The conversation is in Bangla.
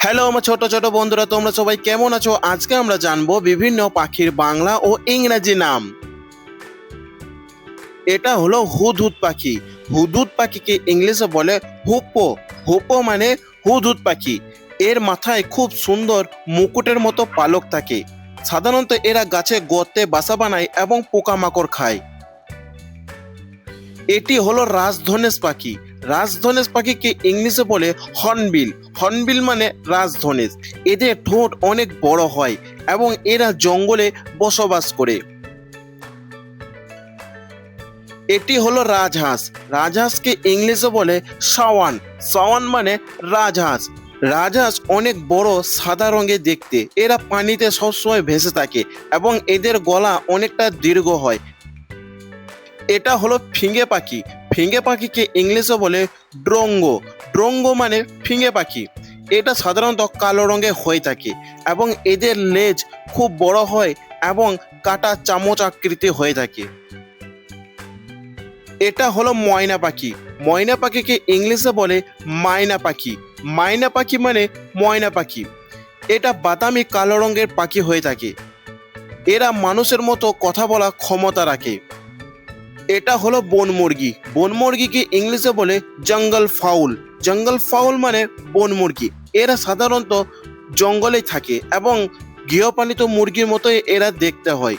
হ্যালো আমার ছোট ছোট বন্ধুরা, তোমরা সবাই কেমন আছো? আজকে আমরা জানবো বিভিন্ন পাখির বাংলা ও ইংরেজি নাম। এটা হলো হুদহুদ পাখি। হুদহুদ পাখিকে ইংলিশে বলে হুপ্পো। হুপ্পো মানে হুদহুদ পাখি। এর মাথায় খুব সুন্দর মুকুটের মতো পালক থাকে। সাধারণত এরা গাছে গর্তে বাসা বানায় এবং পোকামাকড় খায়। এটি হলো রাজধনেশ পাখি। রাজধনেশ পাখিকে ইংলিশে বলে হর্নবিল। হর্নবিল মানে রাজধনেশ। এদের ঠোঁট অনেক বড় হয় এবং এরা জঙ্গলে বসবাস করে। এটি হলো রাজহাঁস। রাজহাঁসকে ইংলিশে বলে সাওয়ান। সাওয়ান মানে রাজহাঁস। রাজহাঁস অনেক বড়, সাদা রঙের দেখতে। এরা পানিতে সবসময় ভেসে থাকে এবং এদের গলা অনেকটা দীর্ঘ হয়। এটা হলো ফিঙে পাখি। ফিঙে পাখিকে ইংলিশে বলে ড্রঙ্গো। ড্রঙ্গো মানে ফিঙে পাখি। এটা সাধারণত কালো রঙের হয়ে থাকে এবং এদের লেজ খুব বড় হয় এবং কাটা চামচ আকৃতি হয়ে থাকে। এটা হলো ময়না পাখি। ময়না পাখিকে ইংলিশে বলে মায়না পাখি। মায়না পাখি মানে ময়না পাখি। এটা বাদামি কালো রঙের পাখি হয়ে থাকে। এরা মানুষের মতো কথা বলার ক্ষমতা রাখে। এটা হলো বন মুরগি। বন মুরগিকে ইংলিশে বলে জঙ্গল ফাউল। জঙ্গল ফাউল মানে বন মুরগি। এরা সাধারণত জঙ্গলে থাকে এবং গৃহপালিত মুরগির মতোই এরা দেখতে হয়।